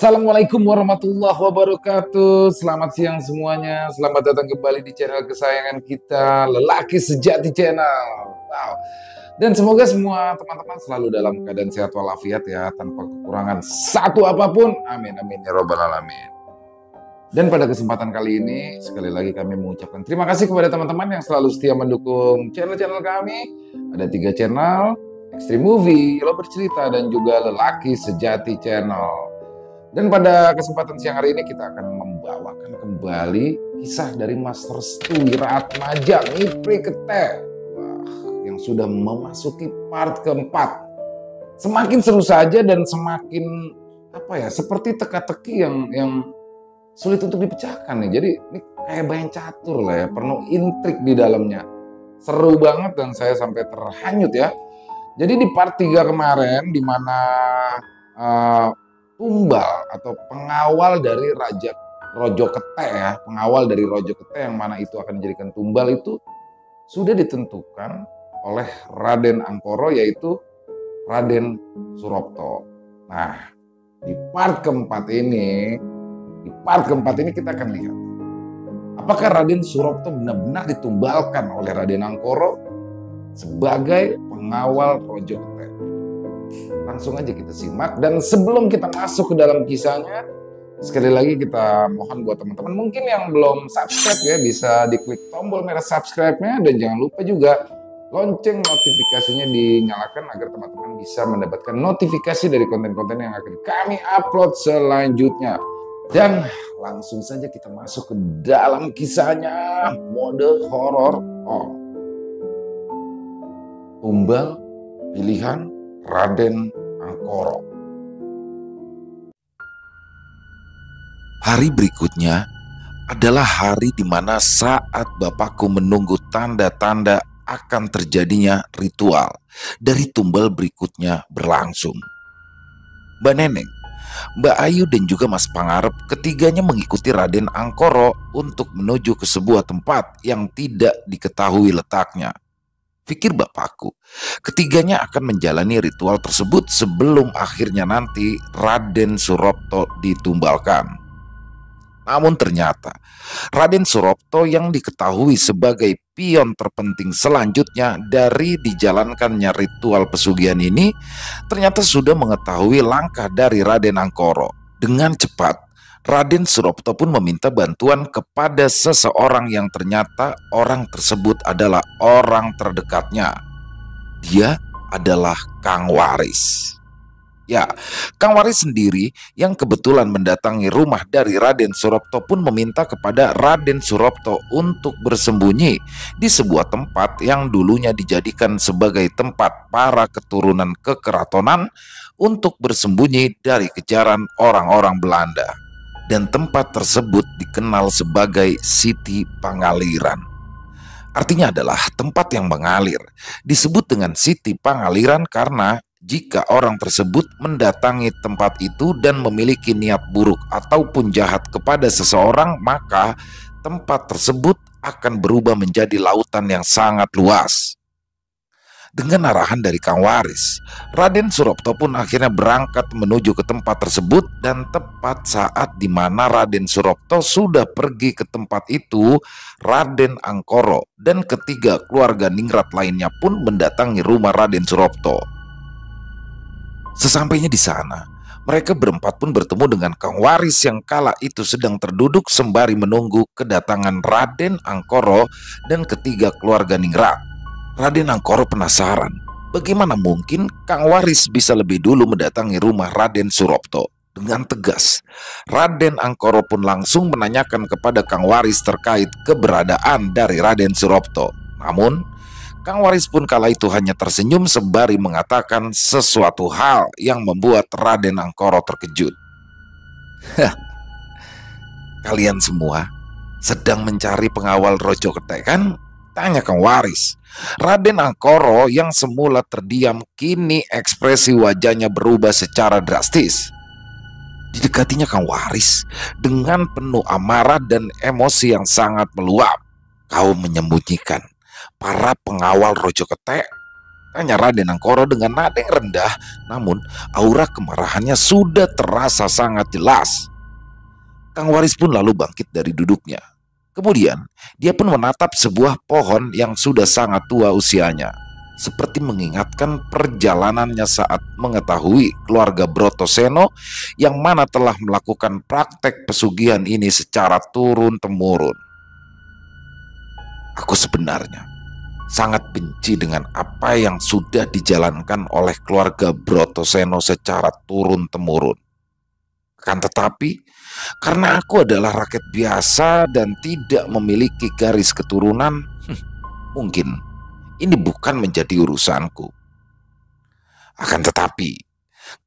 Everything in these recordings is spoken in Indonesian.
Assalamualaikum warahmatullahi wabarakatuh. Selamat siang semuanya. Selamat datang kembali di channel kesayangan kita, Lelaki Sejati Channel. Wow. Dan semoga semua teman-teman selalu dalam keadaan sehat walafiat ya, tanpa kekurangan satu apapun. Amin amin ya robbal alamin. Dan pada kesempatan kali ini sekali lagi kami mengucapkan terima kasih kepada teman-teman yang selalu setia mendukung channel-channel kami. Ada 3 channel, Extreme Movie, Lo Bercerita, dan juga Lelaki Sejati Channel. Dan pada kesempatan siang hari ini kita akan membawakan kembali kisah dari Mas Restu Wiratmaja Ngipri Kete. Wah, yang sudah memasuki part keempat. Semakin seru saja dan semakin seperti teka-teki yang sulit untuk dipecahkan nih. Jadi ini kayak main catur lah ya, penuh intrik di dalamnya. Seru banget dan saya sampai terhanyut ya. Jadi di part 3 kemarin di mana tumbal atau pengawal dari Raja Rojo Kete ya, pengawal dari Rojo Kete yang mana itu akan dijadikan tumbal itu sudah ditentukan oleh Raden Angkoro, yaitu Raden Surapto. Nah, di part keempat ini kita akan lihat apakah Raden Surapto benar-benar ditumbalkan oleh Raden Angkoro sebagai pengawal Rojo Kete. Langsung aja kita simak, dan sebelum kita masuk ke dalam kisahnya, sekali lagi kita mohon buat teman-teman mungkin yang belum subscribe ya, bisa diklik tombol merah subscribe-nya, dan jangan lupa juga lonceng notifikasinya dinyalakan agar teman-teman bisa mendapatkan notifikasi dari konten-konten yang akan kami upload selanjutnya. Dan langsung saja kita masuk ke dalam kisahnya, mode horor. Tumbal pilihan Raden Angkoro. Hari berikutnya adalah hari di mana saat bapakku menunggu tanda-tanda akan terjadinya ritual dari tumbal berikutnya berlangsung. Mbak Neneng, Mbak Ayu, dan juga Mas Pangarep, ketiganya mengikuti Raden Angkoro untuk menuju ke sebuah tempat yang tidak diketahui letaknya. Pikir bapakku, ketiganya akan menjalani ritual tersebut sebelum akhirnya nanti Raden Surapto ditumbalkan. Namun ternyata Raden Surapto yang diketahui sebagai pion terpenting selanjutnya dari dijalankannya ritual pesugihan ini ternyata sudah mengetahui langkah dari Raden Angkoro. Dengan cepat Raden Surapto pun meminta bantuan kepada seseorang yang ternyata orang tersebut adalah orang terdekatnya. Dia adalah Kang Waris. Ya, Kang Waris sendiri yang kebetulan mendatangi rumah dari Raden Surapto pun meminta kepada Raden Surapto untuk bersembunyi di sebuah tempat yang dulunya dijadikan sebagai tempat para keturunan kekeratonan untuk bersembunyi dari kejaran orang-orang Belanda. Dan tempat tersebut dikenal sebagai Siti Pangaliran. Artinya adalah tempat yang mengalir. Disebut dengan Siti Pangaliran karena jika orang tersebut mendatangi tempat itu dan memiliki niat buruk ataupun jahat kepada seseorang, maka tempat tersebut akan berubah menjadi lautan yang sangat luas. Dengan arahan dari Kang Waris, Raden Surapto pun akhirnya berangkat menuju ke tempat tersebut, dan tepat saat di mana Raden Surapto sudah pergi ke tempat itu, Raden Angkoro dan ketiga keluarga ningrat lainnya pun mendatangi rumah Raden Surapto. Sesampainya di sana, mereka berempat pun bertemu dengan Kang Waris yang kala itu sedang terduduk sembari menunggu kedatangan Raden Angkoro dan ketiga keluarga ningrat. Raden Angkoro penasaran, bagaimana mungkin Kang Waris bisa lebih dulu mendatangi rumah Raden Surapto. Dengan tegas, Raden Angkoro pun langsung menanyakan kepada Kang Waris terkait keberadaan dari Raden Surapto. Namun, Kang Waris pun kala itu hanya tersenyum sembari mengatakan sesuatu hal yang membuat Raden Angkoro terkejut. Kalian semua sedang mencari pengawal Rojo Kete kan? Tanya Kang Waris. Raden Angkoro yang semula terdiam kini ekspresi wajahnya berubah secara drastis. Didekatinya Kang Waris dengan penuh amarah dan emosi yang sangat meluap. Kau menyembunyikan para pengawal Rojo Kete? Tanya Raden Angkoro dengan nada yang rendah, namun aura kemarahannya sudah terasa sangat jelas. Kang Waris pun lalu bangkit dari duduknya. Kemudian, dia pun menatap sebuah pohon yang sudah sangat tua usianya, seperti mengingatkan perjalanannya saat mengetahui keluarga Brotoseno yang mana telah melakukan praktek pesugihan ini secara turun-temurun. Aku sebenarnya sangat benci dengan apa yang sudah dijalankan oleh keluarga Brotoseno secara turun-temurun. Kan tetapi, karena aku adalah rakyat biasa dan tidak memiliki garis keturunan, mungkin ini bukan menjadi urusanku. Akan tetapi,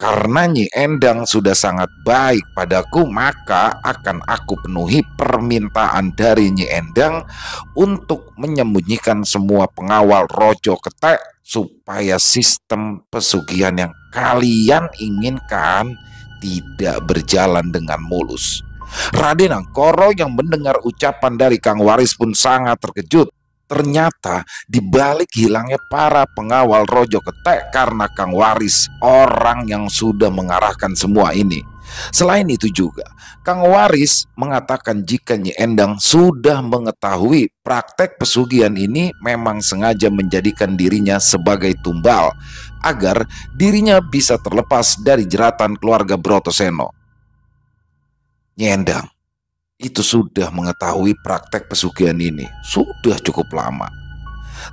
karena Nyi Endang sudah sangat baik padaku, maka akan aku penuhi permintaan dari Nyi Endang untuk menyembunyikan semua pengawal Rojo Ketek supaya sistem pesugihan yang kalian inginkan tidak berjalan dengan mulus. Raden Angkoro yang mendengar ucapan dari Kang Waris pun sangat terkejut. Ternyata di balik hilangnya para pengawal Rojo Ketek karena Kang Waris orang yang sudah mengarahkan semua ini. Selain itu juga, Kang Waris mengatakan jika Nyi Endang sudah mengetahui praktek pesugihan ini memang sengaja menjadikan dirinya sebagai tumbal agar dirinya bisa terlepas dari jeratan keluarga Brotoseno. Nyi Endang itu sudah mengetahui praktek pesugihan ini sudah cukup lama,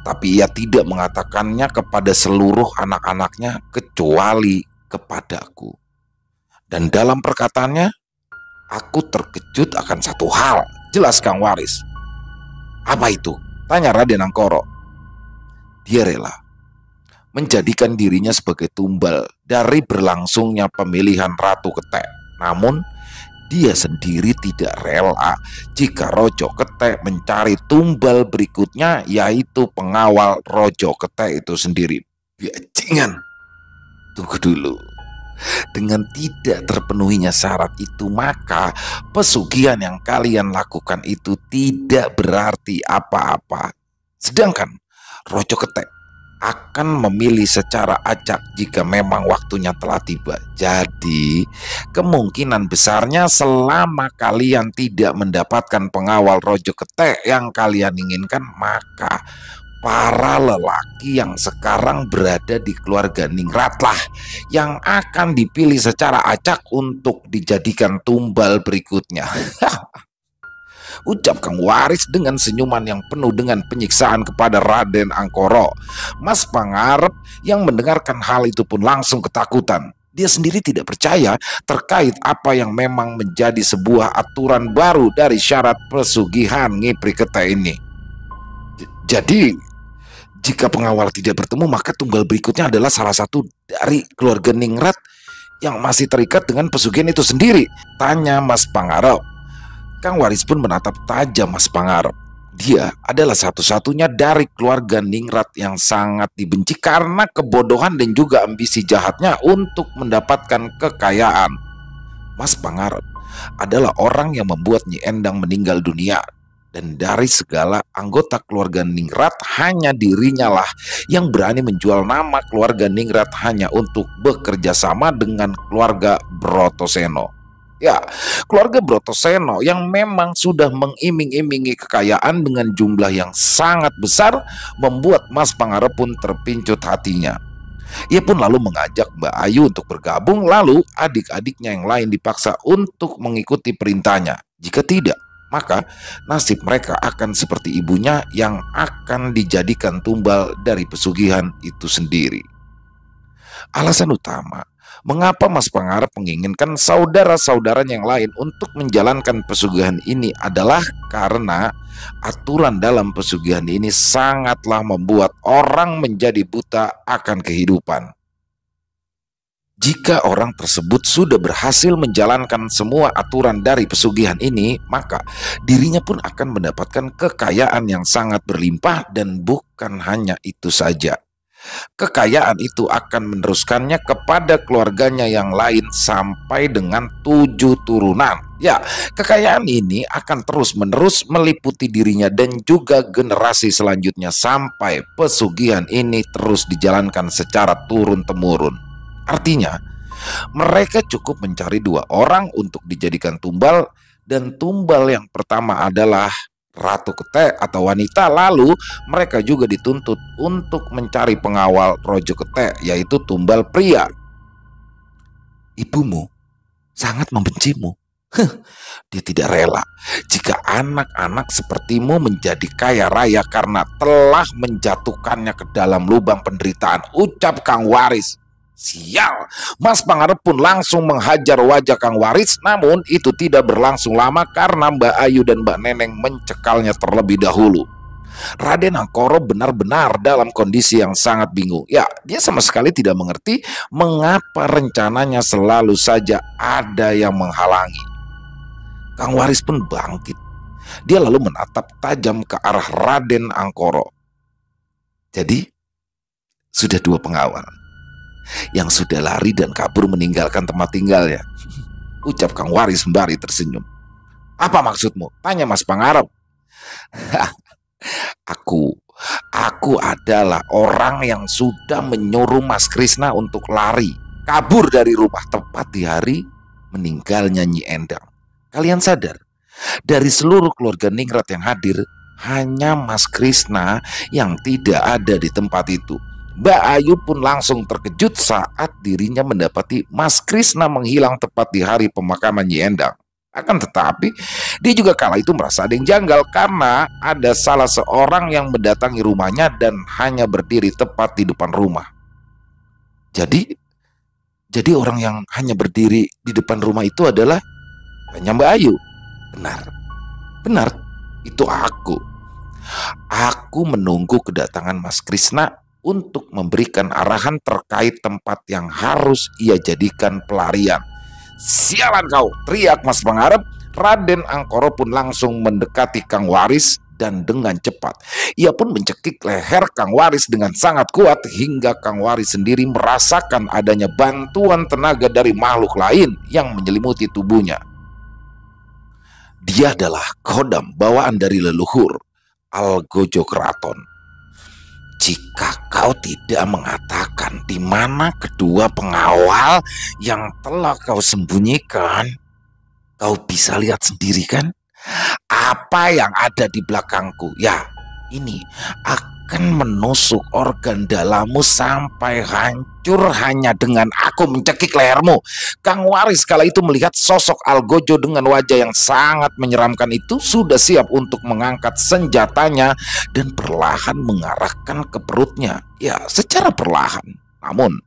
tapi ia tidak mengatakannya kepada seluruh anak-anaknya kecuali kepadaku. Dan dalam perkataannya, aku terkejut akan satu hal. Jelas Kang Waris. Apa itu? Tanya Raden Angkoro. Dia rela menjadikan dirinya sebagai tumbal dari berlangsungnya pemilihan Ratu Ketek. Namun dia sendiri tidak rela jika Rojo Ketek mencari tumbal berikutnya, yaitu pengawal Rojo Ketek itu sendiri. Bajingan. Tunggu dulu. Dengan tidak terpenuhinya syarat itu, maka pesugihan yang kalian lakukan itu tidak berarti apa-apa. Sedangkan Rojo Ketek akan memilih secara acak jika memang waktunya telah tiba. Jadi kemungkinan besarnya selama kalian tidak mendapatkan pengawal Rojo Ketek yang kalian inginkan, maka para lelaki yang sekarang berada di keluarga Ningrat lah yang akan dipilih secara acak untuk dijadikan tumbal berikutnya. Ucap Kang Waris dengan senyuman yang penuh dengan penyiksaan kepada Raden Angkoro. Mas Pangarep yang mendengarkan hal itu pun langsung ketakutan. Dia sendiri tidak percaya terkait apa yang memang menjadi sebuah aturan baru dari syarat pesugihan Ngipri Ketek ini. Jadi jika pengawal tidak bertemu, maka tumbal berikutnya adalah salah satu dari keluarga Ningrat yang masih terikat dengan pesugihan itu sendiri. Tanya Mas Pangarep. Kang Waris pun menatap tajam Mas Pangarep. Dia adalah satu-satunya dari keluarga Ningrat yang sangat dibenci karena kebodohan dan juga ambisi jahatnya untuk mendapatkan kekayaan. Mas Pangarep adalah orang yang membuat Nyi Endang meninggal dunia. Dan dari segala anggota keluarga Ningrat, hanya dirinya lah yang berani menjual nama keluarga Ningrat hanya untuk bekerja sama dengan keluarga Brotoseno. Ya, keluarga Brotoseno yang memang sudah mengiming-imingi kekayaan dengan jumlah yang sangat besar membuat Mas Pangarep pun terpincut hatinya. Ia pun lalu mengajak Mbak Ayu untuk bergabung, lalu adik-adiknya yang lain dipaksa untuk mengikuti perintahnya. Jika tidak, maka nasib mereka akan seperti ibunya yang akan dijadikan tumbal dari pesugihan itu sendiri. Alasan utama mengapa Mas Pangarep menginginkan saudara-saudaranya yang lain untuk menjalankan pesugihan ini adalah karena aturan dalam pesugihan ini sangatlah membuat orang menjadi buta akan kehidupan. Jika orang tersebut sudah berhasil menjalankan semua aturan dari pesugihan ini, maka dirinya pun akan mendapatkan kekayaan yang sangat berlimpah. Dan bukan hanya itu saja, Kekayaan itu akan meneruskannya kepada keluarganya yang lain sampai dengan 7 turunan. Ya, kekayaan ini akan terus-menerus meliputi dirinya dan juga generasi selanjutnya sampai pesugihan ini terus dijalankan secara turun-temurun. Artinya, mereka cukup mencari 2 orang untuk dijadikan tumbal, dan tumbal yang pertama adalah Ratu Kete atau wanita. Lalu mereka juga dituntut untuk mencari pengawal Rojo Kete, yaitu tumbal pria. Ibumu sangat membencimu. Dia tidak rela jika anak-anak sepertimu menjadi kaya raya karena telah menjatuhkannya ke dalam lubang penderitaan, ucap Kang Waris. Sial, Mas Pangarep pun langsung menghajar wajah Kang Waris, namun itu tidak berlangsung lama karena Mbak Ayu dan Mbak Neneng mencekalnya terlebih dahulu. Raden Angkoro benar-benar dalam kondisi yang sangat bingung. Ya, dia sama sekali tidak mengerti mengapa rencananya selalu saja ada yang menghalangi. Kang Waris pun bangkit. Dia lalu menatap tajam ke arah Raden Angkoro. Jadi, sudah 2 pengawal yang sudah lari dan kabur meninggalkan tempat tinggalnya, ucap Kang Waris sembari tersenyum. Apa maksudmu? Tanya Mas Pangarep. Aku adalah orang yang sudah menyuruh Mas Krisna untuk lari, kabur dari rumah tepat di hari meninggalnya Nyi Endang. Kalian sadar, dari seluruh keluarga Ningrat yang hadir, hanya Mas Krisna yang tidak ada di tempat itu. Mbak Ayu pun langsung terkejut saat dirinya mendapati Mas Krisna menghilang tepat di hari pemakaman Nyi Endang. Akan tetapi, dia juga kala itu merasa ada yang janggal karena ada salah seorang yang mendatangi rumahnya dan hanya berdiri tepat di depan rumah. Jadi orang yang hanya berdiri di depan rumah itu adalah hanya Mbak Ayu. Benar, itu aku. Aku menunggu kedatangan Mas Krisna untuk memberikan arahan terkait tempat yang harus ia jadikan pelarian. Sialan kau, teriak Mas Pangarep. Raden Angkoro pun langsung mendekati Kang Waris dan dengan cepat ia pun mencekik leher Kang Waris dengan sangat kuat hingga Kang Waris sendiri merasakan adanya bantuan tenaga dari makhluk lain yang menyelimuti tubuhnya. Dia adalah kodam bawaan dari leluhur Algojo Keraton. Jika kau tidak mengatakan di mana kedua pengawal yang telah kau sembunyikan, kau bisa lihat sendiri kan apa yang ada di belakangku. Ya, ini akan menusuk organ dalammu sampai hancur hanya dengan aku mencekik lehermu. Kang Waris kala itu melihat sosok Algojo dengan wajah yang sangat menyeramkan itu sudah siap untuk mengangkat senjatanya dan perlahan mengarahkan ke perutnya. Ya, secara perlahan. Namun,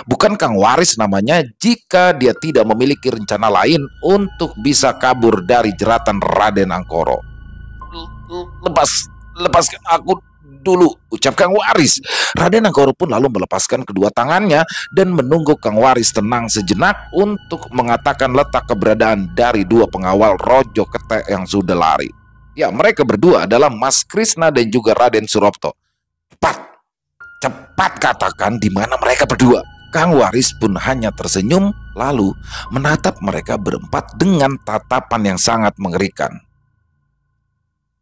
bukan Kang Waris namanya jika dia tidak memiliki rencana lain untuk bisa kabur dari jeratan Raden Angkoro. Lepaskan aku dulu, ucap Kang Waris. Raden Angkoro pun lalu melepaskan kedua tangannya dan menunggu Kang Waris tenang sejenak untuk mengatakan letak keberadaan dari 2 pengawal Rojo Kete yang sudah lari. Ya, mereka berdua adalah Mas Krisna dan juga Raden Surapto. Cepat katakan di mana mereka berdua. Kang Waris pun hanya tersenyum lalu menatap mereka berempat dengan tatapan yang sangat mengerikan.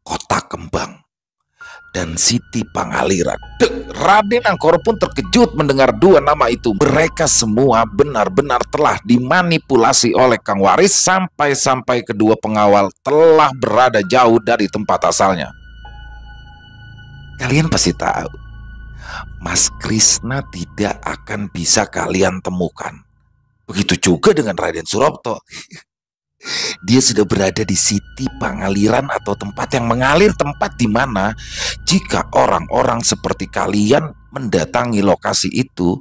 Kota Kembang dan Siti Pangaliran. Raden Angkoro pun terkejut mendengar 2 nama itu. Mereka semua benar-benar telah dimanipulasi oleh Kang Waris sampai-sampai kedua pengawal telah berada jauh dari tempat asalnya. Kalian pasti tahu, Mas Krisna tidak akan bisa kalian temukan. Begitu juga dengan Raden Surapto. Dia sudah berada di Siti Pangaliran atau tempat yang mengalir, tempat di mana jika orang-orang seperti kalian mendatangi lokasi itu,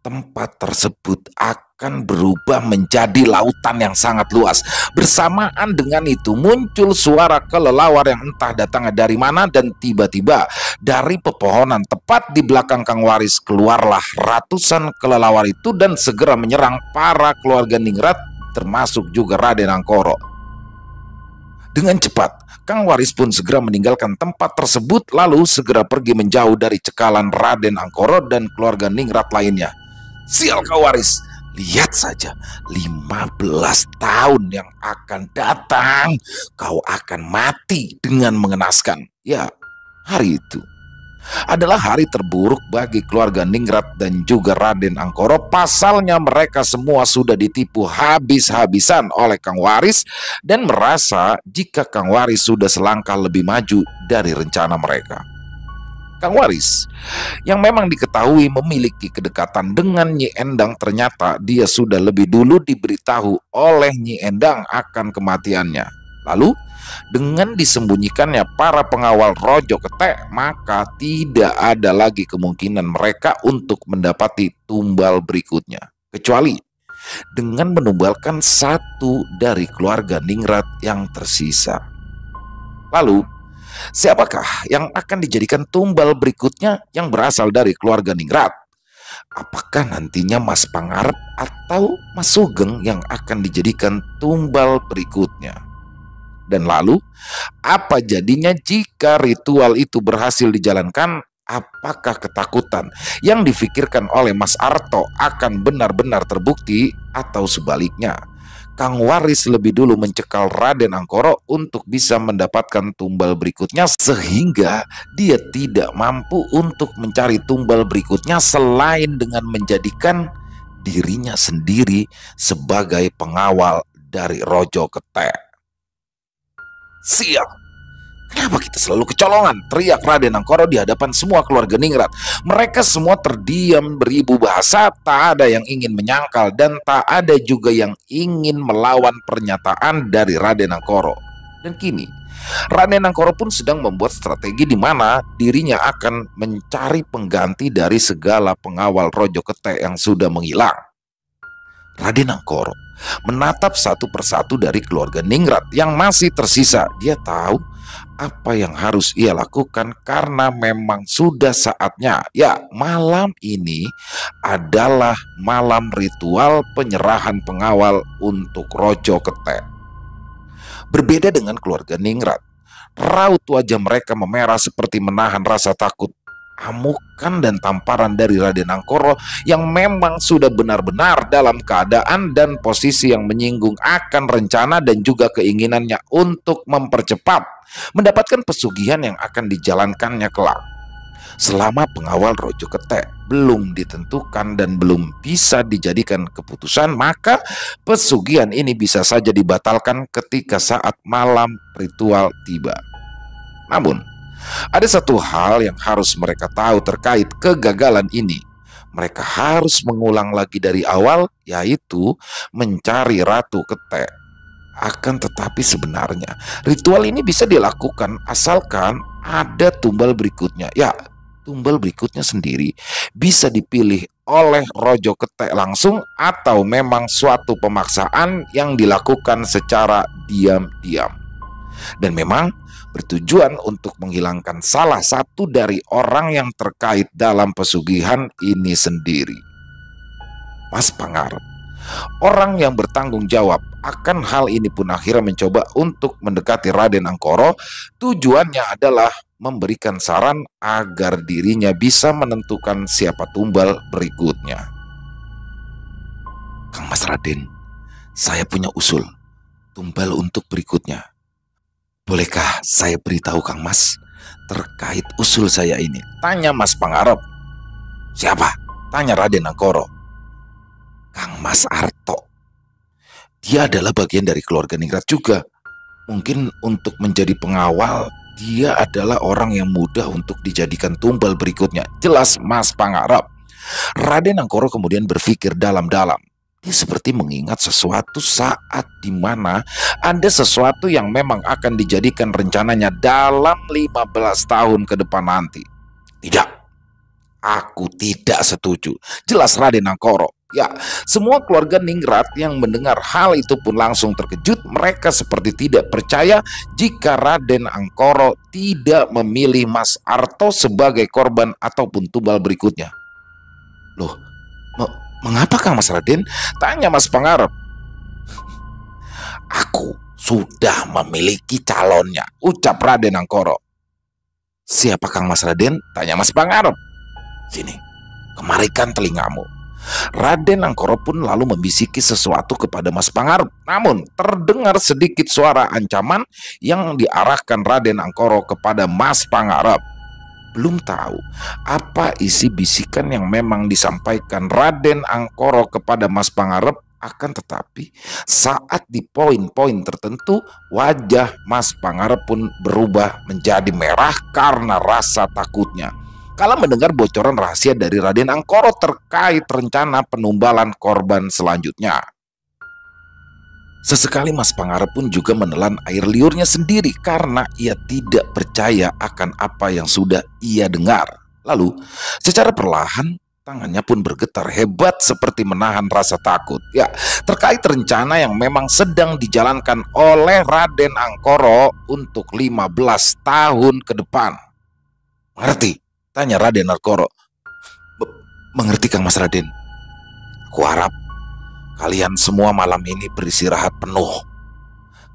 tempat tersebut akan berubah menjadi lautan yang sangat luas. Bersamaan dengan itu muncul suara kelelawar yang entah datangnya dari mana dan tiba-tiba dari pepohonan tepat di belakang Kang Waris keluarlah ratusan kelelawar itu dan segera menyerang para keluarga Ningrat termasuk juga Raden Angkoro. Dengan cepat Kang Waris pun segera meninggalkan tempat tersebut lalu segera pergi menjauh dari cekalan Raden Angkoro dan keluarga ningrat lainnya. Sial Kang Waris, lihat saja 15 tahun yang akan datang kau akan mati dengan mengenaskan. Ya, hari itu adalah hari terburuk bagi keluarga Ningrat dan juga Raden Angkoro. Pasalnya mereka semua sudah ditipu habis-habisan oleh Kang Waris dan merasa jika Kang Waris sudah selangkah lebih maju dari rencana mereka. Kang Waris yang memang diketahui memiliki kedekatan dengan Nyi Endang, ternyata dia sudah lebih dulu diberitahu oleh Nyi Endang akan kematiannya. Lalu dengan disembunyikannya para pengawal Rojo Ketek, maka tidak ada lagi kemungkinan mereka untuk mendapati tumbal berikutnya, kecuali dengan menumbalkan satu dari keluarga Ningrat yang tersisa. Lalu, siapakah yang akan dijadikan tumbal berikutnya yang berasal dari keluarga Ningrat? Apakah nantinya Mas Pangarep atau Mas Sugeng yang akan dijadikan tumbal berikutnya? Dan lalu, apa jadinya jika ritual itu berhasil dijalankan? Apakah ketakutan yang difikirkan oleh Mas Arto akan benar-benar terbukti, atau sebaliknya Kang Waris lebih dulu mencekal Raden Angkoro untuk bisa mendapatkan tumbal berikutnya sehingga dia tidak mampu untuk mencari tumbal berikutnya selain dengan menjadikan dirinya sendiri sebagai pengawal dari Rojo Ketek. Sial, kenapa kita selalu kecolongan? Teriak Raden Angkoro di hadapan semua keluarga Ningrat. Mereka semua terdiam beribu bahasa, tak ada yang ingin menyangkal dan tak ada juga yang ingin melawan pernyataan dari Raden Angkoro. Dan kini Raden Angkoro pun sedang membuat strategi di mana dirinya akan mencari pengganti dari segala pengawal Rojo Ketek yang sudah menghilang. Raden Angkoro menatap satu persatu dari keluarga Ningrat yang masih tersisa. Dia tahu apa yang harus ia lakukan karena memang sudah saatnya. Ya, malam ini adalah malam ritual penyerahan pengawal untuk Rojo Ketek. Berbeda dengan keluarga Ningrat, raut wajah mereka memerah seperti menahan rasa takut. Amukan dan tamparan dari Raden Angkoro yang memang sudah benar-benar dalam keadaan dan posisi yang menyinggung akan rencana dan juga keinginannya untuk mempercepat mendapatkan pesugihan yang akan dijalankannya kelak. Selama pengawal Rojo Ketek belum ditentukan dan belum bisa dijadikan keputusan, maka pesugihan ini bisa saja dibatalkan ketika saat malam ritual tiba. Namun ada satu hal yang harus mereka tahu terkait kegagalan ini. Mereka harus mengulang lagi dari awal, yaitu mencari Ratu Ketek. Akan tetapi sebenarnya ritual ini bisa dilakukan asalkan ada tumbal berikutnya. Ya, tumbal berikutnya sendiri bisa dipilih oleh Rojo Ketek langsung atau memang suatu pemaksaan yang dilakukan secara diam-diam. Dan memang bertujuan untuk menghilangkan salah satu dari orang yang terkait dalam pesugihan ini sendiri. Mas Pangarep, orang yang bertanggung jawab akan hal ini, pun akhirnya mencoba untuk mendekati Raden Angkoro. Tujuannya adalah memberikan saran agar dirinya bisa menentukan siapa tumbal berikutnya. Kang Mas Raden, saya punya usul tumbal untuk berikutnya. Bolehkah saya beritahu Kang Mas terkait usul saya ini? Tanya Mas Pangarep. Siapa? Tanya Raden Angkoro. Kang Mas Arto. Dia adalah bagian dari keluarga Ningrat juga. Mungkin untuk menjadi pengawal, dia adalah orang yang mudah untuk dijadikan tumbal berikutnya. Jelas Mas Pangarep. Raden Angkoro kemudian berpikir dalam-dalam. Dia seperti mengingat sesuatu saat di mana ada sesuatu yang memang akan dijadikan rencananya dalam 15 tahun ke depan nanti. Tidak, aku tidak setuju. Jelas Raden Angkoro. Ya, semua keluarga Ningrat yang mendengar hal itu pun langsung terkejut. Mereka seperti tidak percaya jika Raden Angkoro tidak memilih Mas Arto sebagai korban ataupun tumbal berikutnya. Loh, mengapa Kang Mas Raden? Tanya Mas Pangarep. Aku sudah memiliki calonnya, ucap Raden Angkoro. Siapa Kang Mas Raden? Tanya Mas Pangarep. Sini, kemarikan telingamu. Raden Angkoro pun lalu membisiki sesuatu kepada Mas Pangarep. Namun terdengar sedikit suara ancaman yang diarahkan Raden Angkoro kepada Mas Pangarep. Belum tahu apa isi bisikan yang memang disampaikan Raden Angkoro kepada Mas Pangarep, akan tetapi saat di poin-poin tertentu wajah Mas Pangarep pun berubah menjadi merah karena rasa takutnya kala mendengar bocoran rahasia dari Raden Angkoro terkait rencana penumbalan korban selanjutnya. Sesekali Mas Pangarep pun juga menelan air liurnya sendiri karena ia tidak percaya akan apa yang sudah ia dengar. Lalu secara perlahan tangannya pun bergetar hebat seperti menahan rasa takut. Ya, terkait rencana yang memang sedang dijalankan oleh Raden Angkoro untuk 15 tahun ke depan. Mengerti? Tanya Raden Angkoro. Mengerti Kang Mas Raden. Aku harap kalian semua malam ini beristirahat penuh.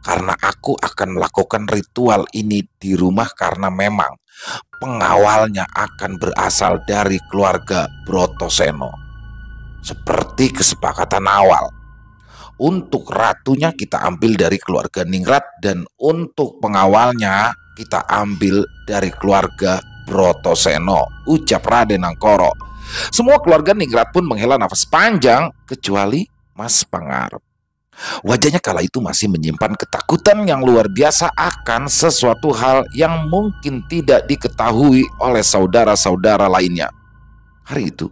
Karena aku akan melakukan ritual ini di rumah karena memang pengawalnya akan berasal dari keluarga Brotoseno. Seperti kesepakatan awal. Untuk ratunya kita ambil dari keluarga Ningrat dan untuk pengawalnya kita ambil dari keluarga Brotoseno, ucap Raden Angkoro. Semua keluarga Ningrat pun menghela nafas panjang kecuali Mas Pangarep. Wajahnya kala itu masih menyimpan ketakutan yang luar biasa akan sesuatu hal yang mungkin tidak diketahui oleh saudara-saudara lainnya. Hari itu,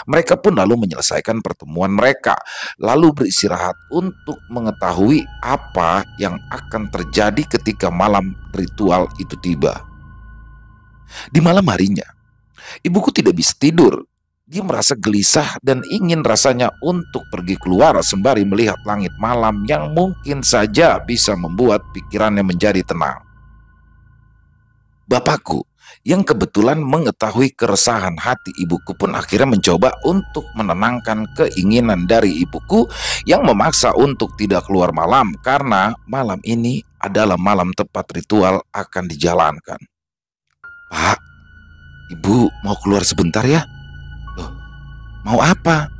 mereka pun lalu menyelesaikan pertemuan mereka, lalu beristirahat untuk mengetahui apa yang akan terjadi ketika malam ritual itu tiba. Di malam harinya, ibuku tidak bisa tidur. Dia merasa gelisah dan ingin rasanya untuk pergi keluar sembari melihat langit malam yang mungkin saja bisa membuat pikirannya menjadi tenang. Bapakku yang kebetulan mengetahui keresahan hati ibuku pun akhirnya mencoba untuk menenangkan keinginan dari ibuku yang memaksa untuk tidak keluar malam karena malam ini adalah malam tepat ritual akan dijalankan. Pak, ibu mau keluar sebentar ya? Loh, mau apa?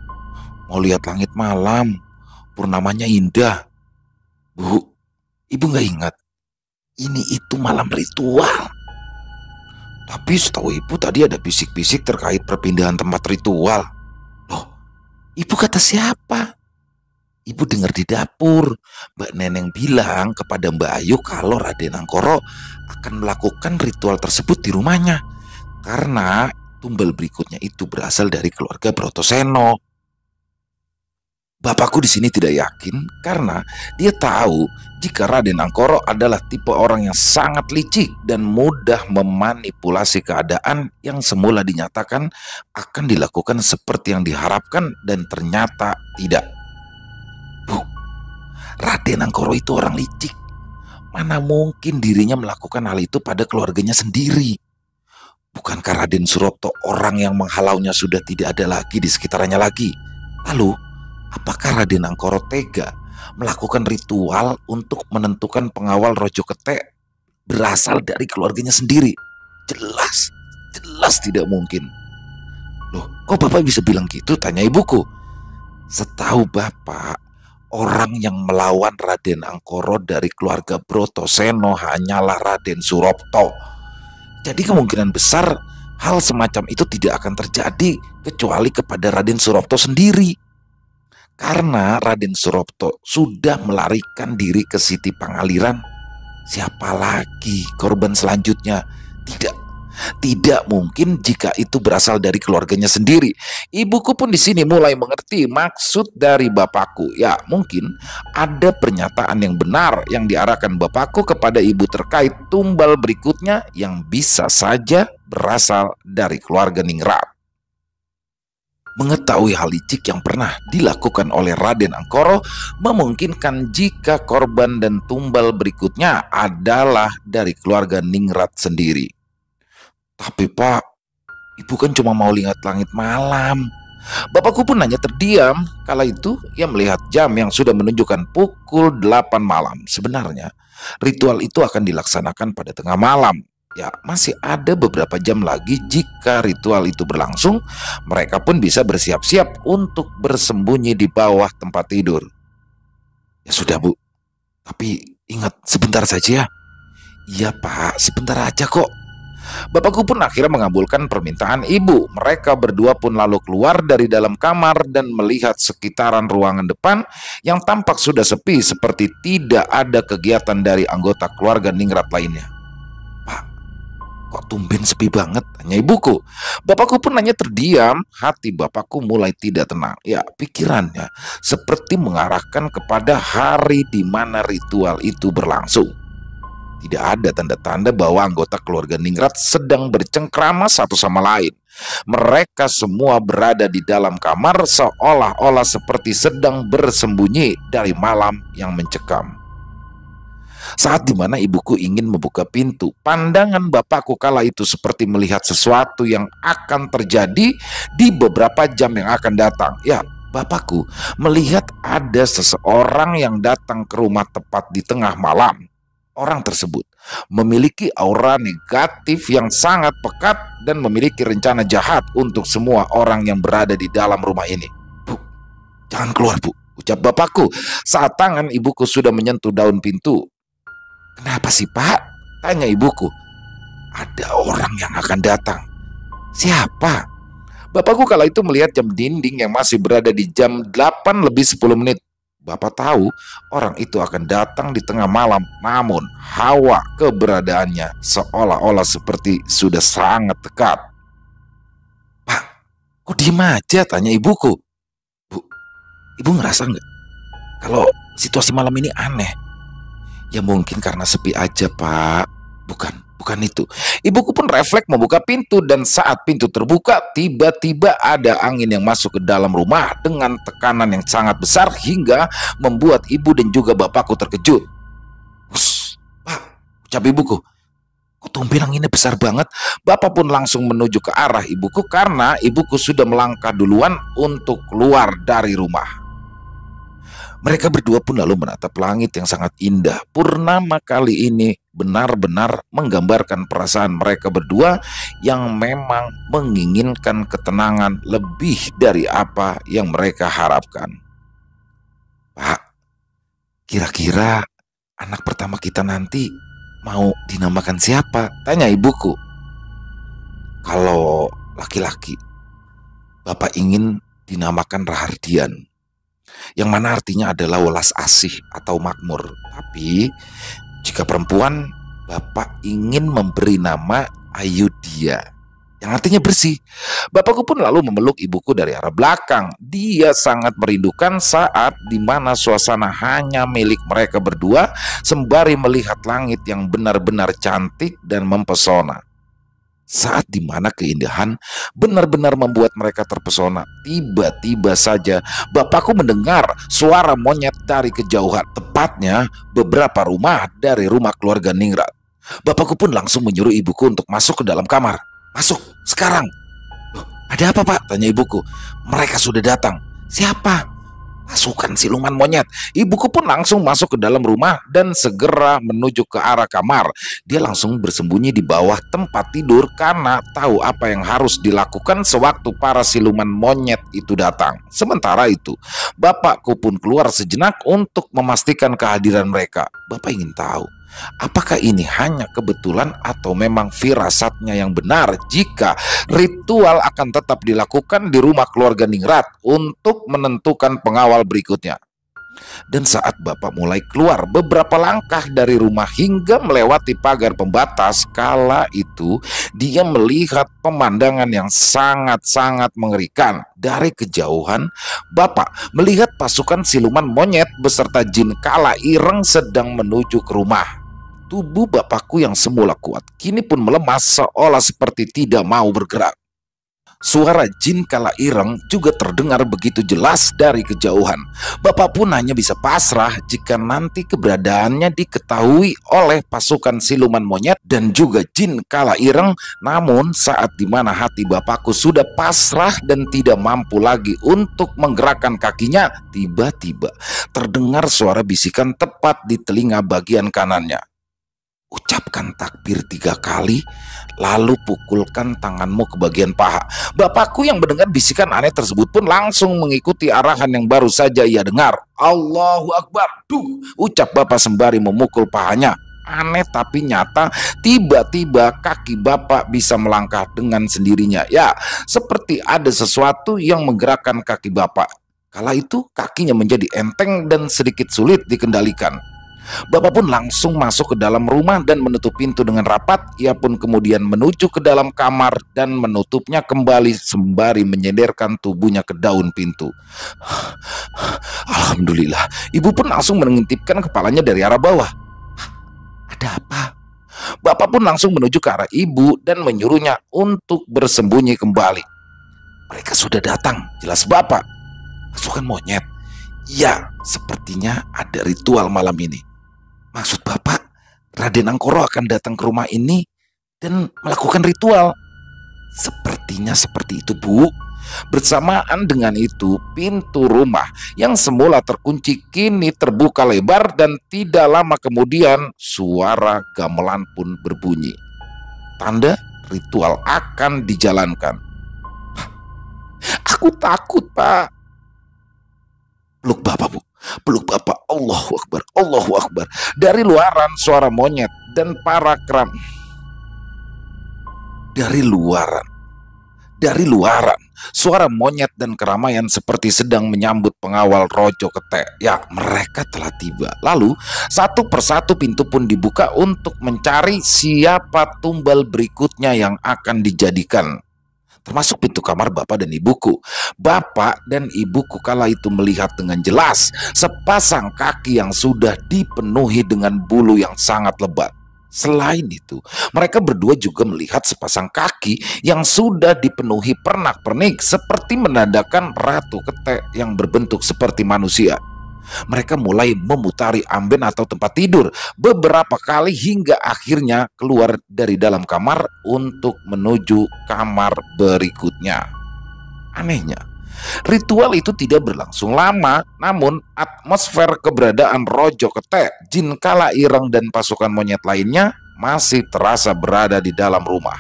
Mau lihat langit malam, purnamanya indah. Bu, ibu gak ingat? Ini itu malam ritual. Tapi setahu ibu tadi ada bisik-bisik terkait perpindahan tempat ritual. Loh, ibu kata siapa? Ibu dengar di dapur Mbak Neneng bilang kepada Mbak Ayu kalau Raden Angkoro akan melakukan ritual tersebut di rumahnya karena tumbal berikutnya itu berasal dari keluarga Brotoseno. Bapakku di sini tidak yakin karena dia tahu jika Raden Angkoro adalah tipe orang yang sangat licik dan mudah memanipulasi keadaan yang semula dinyatakan akan dilakukan seperti yang diharapkan dan ternyata tidak. Bu, Raden Angkoro itu orang licik. Mana mungkin dirinya melakukan hal itu pada keluarganya sendiri? Bukankah Raden Suropto orang yang menghalaunya sudah tidak ada lagi di sekitarnya lagi? Lalu, apakah Raden Angkoro tega melakukan ritual untuk menentukan pengawal Rojo Kete berasal dari keluarganya sendiri? Jelas tidak mungkin. Loh, kok Bapak bisa bilang gitu? Tanya ibuku. Setahu Bapak, orang yang melawan Raden Angkoro dari keluarga Brotoseno hanyalah Raden Suropto. Jadi kemungkinan besar hal semacam itu tidak akan terjadi kecuali kepada Raden Suropto sendiri. Karena Raden Suropto sudah melarikan diri ke Siti Pangaliran. Siapa lagi korban selanjutnya? Tidak mungkin jika itu berasal dari keluarganya sendiri. Ibuku pun di sini mulai mengerti maksud dari bapakku. Ya, mungkin ada pernyataan yang benar yang diarahkan bapakku kepada ibu terkait tumbal berikutnya yang bisa saja berasal dari keluarga Ningrat. Mengetahui hal licik yang pernah dilakukan oleh Raden Angkoro memungkinkan jika korban dan tumbal berikutnya adalah dari keluarga Ningrat sendiri. Tapi Pak, ibu kan cuma mau lihat langit malam. Bapakku pun hanya terdiam. Kala itu ia melihat jam yang sudah menunjukkan pukul 8 malam. Sebenarnya ritual itu akan dilaksanakan pada tengah malam. Ya, masih ada beberapa jam lagi. Jika ritual itu berlangsung, mereka pun bisa bersiap-siap untuk bersembunyi di bawah tempat tidur. Ya sudah, Bu, tapi ingat sebentar saja ya. Iya, Pak, sebentar aja kok. Bapakku pun akhirnya mengabulkan permintaan ibu. Mereka berdua pun lalu keluar dari dalam kamar dan melihat sekitaran ruangan depan yang tampak sudah sepi, seperti tidak ada kegiatan dari anggota keluarga ningrat lainnya. Pak, kok tumben sepi banget? Tanya ibuku. Bapakku pun hanya terdiam. Hati bapakku mulai tidak tenang. Ya, pikirannya seperti mengarahkan kepada hari di mana ritual itu berlangsung. Tidak ada tanda-tanda bahwa anggota keluarga ningrat sedang bercengkrama satu sama lain. Mereka semua berada di dalam kamar seolah-olah seperti sedang bersembunyi dari malam yang mencekam. Saat dimana ibuku ingin membuka pintu, pandangan bapakku kala itu seperti melihat sesuatu yang akan terjadi di beberapa jam yang akan datang. Ya, bapakku melihat ada seseorang yang datang ke rumah tepat di tengah malam. Orang tersebut memiliki aura negatif yang sangat pekat dan memiliki rencana jahat untuk semua orang yang berada di dalam rumah ini. Bu, jangan keluar, Bu, ucap bapakku saat tangan ibuku sudah menyentuh daun pintu. Kenapa sih, Pak? Tanya ibuku. Ada orang yang akan datang. Siapa? Bapakku kala itu melihat jam dinding yang masih berada di jam 8 lebih 10 menit. Bapak tahu orang itu akan datang di tengah malam, namun hawa keberadaannya seolah-olah seperti sudah sangat dekat. Pak, kok diem aja? Tanya ibuku. Bu, ibu ngerasa nggak kalau situasi malam ini aneh? Ya mungkin karena sepi aja, Pak. Bukan itu. Ibuku pun refleks membuka pintu, dan saat pintu terbuka, tiba-tiba ada angin yang masuk ke dalam rumah dengan tekanan yang sangat besar hingga membuat ibu dan juga bapakku terkejut. Wuss, Pak, ucap ibuku. Kok tumben anginnya besar banget? Bapak pun langsung menuju ke arah ibuku karena ibuku sudah melangkah duluan untuk keluar dari rumah. Mereka berdua pun lalu menatap langit yang sangat indah. Purnama kali ini benar-benar menggambarkan perasaan mereka berdua yang memang menginginkan ketenangan lebih dari apa yang mereka harapkan. Pak, kira-kira anak pertama kita nanti mau dinamakan siapa? Tanya ibuku. Kalau laki-laki, Bapak ingin dinamakan Rahardian, yang mana artinya adalah welas asih atau makmur. Tapi jika perempuan, Bapak ingin memberi nama Ayudia, yang artinya bersih. Bapakku pun lalu memeluk ibuku dari arah belakang. Dia sangat merindukan saat dimana suasana hanya milik mereka berdua, sembari melihat langit yang benar-benar cantik dan mempesona. Saat dimana keindahan benar-benar membuat mereka terpesona, tiba-tiba saja bapakku mendengar suara monyet dari kejauhan, tepatnya beberapa rumah dari rumah keluarga ningrat. Bapakku pun langsung menyuruh ibuku untuk masuk ke dalam kamar. Masuk, sekarang. Loh, ada apa, Pak? Tanya ibuku. Mereka sudah datang. Siapa? Pasukan siluman monyet. Ibuku pun langsung masuk ke dalam rumah dan segera menuju ke arah kamar. Dia langsung bersembunyi di bawah tempat tidur karena tahu apa yang harus dilakukan sewaktu para siluman monyet itu datang. Sementara itu, bapakku pun keluar sejenak untuk memastikan kehadiran mereka. Bapak ingin tahu, apakah ini hanya kebetulan atau memang firasatnya yang benar jika ritual akan tetap dilakukan di rumah keluarga ningrat untuk menentukan pengawal berikutnya. Dan saat bapak mulai keluar beberapa langkah dari rumah hingga melewati pagar pembatas, kala itu dia melihat pemandangan yang sangat-sangat mengerikan. Dari kejauhan, bapak melihat pasukan siluman monyet beserta jin kala ireng sedang menuju ke rumah. Tubuh bapakku yang semula kuat kini pun melemas seolah seperti tidak mau bergerak. Suara jin kala ireng juga terdengar begitu jelas dari kejauhan. Bapak pun hanya bisa pasrah jika nanti keberadaannya diketahui oleh pasukan siluman monyet dan juga jin kala ireng. Namun saat dimana hati bapakku sudah pasrah dan tidak mampu lagi untuk menggerakkan kakinya, tiba-tiba terdengar suara bisikan tepat di telinga bagian kanannya. Ucapkan takbir 3 kali, lalu pukulkan tanganmu ke bagian paha. Bapakku yang mendengar bisikan aneh tersebut pun langsung mengikuti arahan yang baru saja ia dengar. Allahu Akbar, duh, ucap bapak sembari memukul pahanya. Aneh tapi nyata, tiba-tiba kaki bapak bisa melangkah dengan sendirinya. Ya, seperti ada sesuatu yang menggerakkan kaki bapak. Kala itu kakinya menjadi enteng dan sedikit sulit dikendalikan. Bapak pun langsung masuk ke dalam rumah dan menutup pintu dengan rapat. Ia pun kemudian menuju ke dalam kamar dan menutupnya kembali sembari menyenderkan tubuhnya ke daun pintu. Alhamdulillah, ibu pun langsung mengintipkan kepalanya dari arah bawah. Ada apa? Bapak pun langsung menuju ke arah ibu dan menyuruhnya untuk bersembunyi kembali. Mereka sudah datang, jelas bapak. Pasukan monyet. Ya, sepertinya ada ritual malam ini. Maksud bapak, Raden Angkoro akan datang ke rumah ini dan melakukan ritual. Sepertinya seperti itu, Bu. Bersamaan dengan itu, pintu rumah yang semula terkunci kini terbuka lebar dan tidak lama kemudian suara gamelan pun berbunyi. Tanda ritual akan dijalankan. Aku takut, Pak. Peluk bapak, Bu. Peluk bapak. Allahu Akbar, Allahu Akbar. Dari luaran suara monyet dan para kram. Dari luaran suara monyet dan keramaian seperti sedang menyambut pengawal Rojo Kete. Ya, mereka telah tiba. Lalu satu persatu pintu pun dibuka untuk mencari siapa tumbal berikutnya yang akan dijadikan, termasuk pintu kamar bapak dan ibuku. Bapak dan ibuku kala itu melihat dengan jelas sepasang kaki yang sudah dipenuhi dengan bulu yang sangat lebat. Selain itu, mereka berdua juga melihat sepasang kaki yang sudah dipenuhi pernak-pernik seperti menandakan Ratu Kete yang berbentuk seperti manusia. Mereka mulai memutari amben atau tempat tidur beberapa kali hingga akhirnya keluar dari dalam kamar untuk menuju kamar berikutnya. Anehnya, ritual itu tidak berlangsung lama, namun atmosfer keberadaan Rojo Kete, jin kala ireng dan pasukan monyet lainnya masih terasa berada di dalam rumah.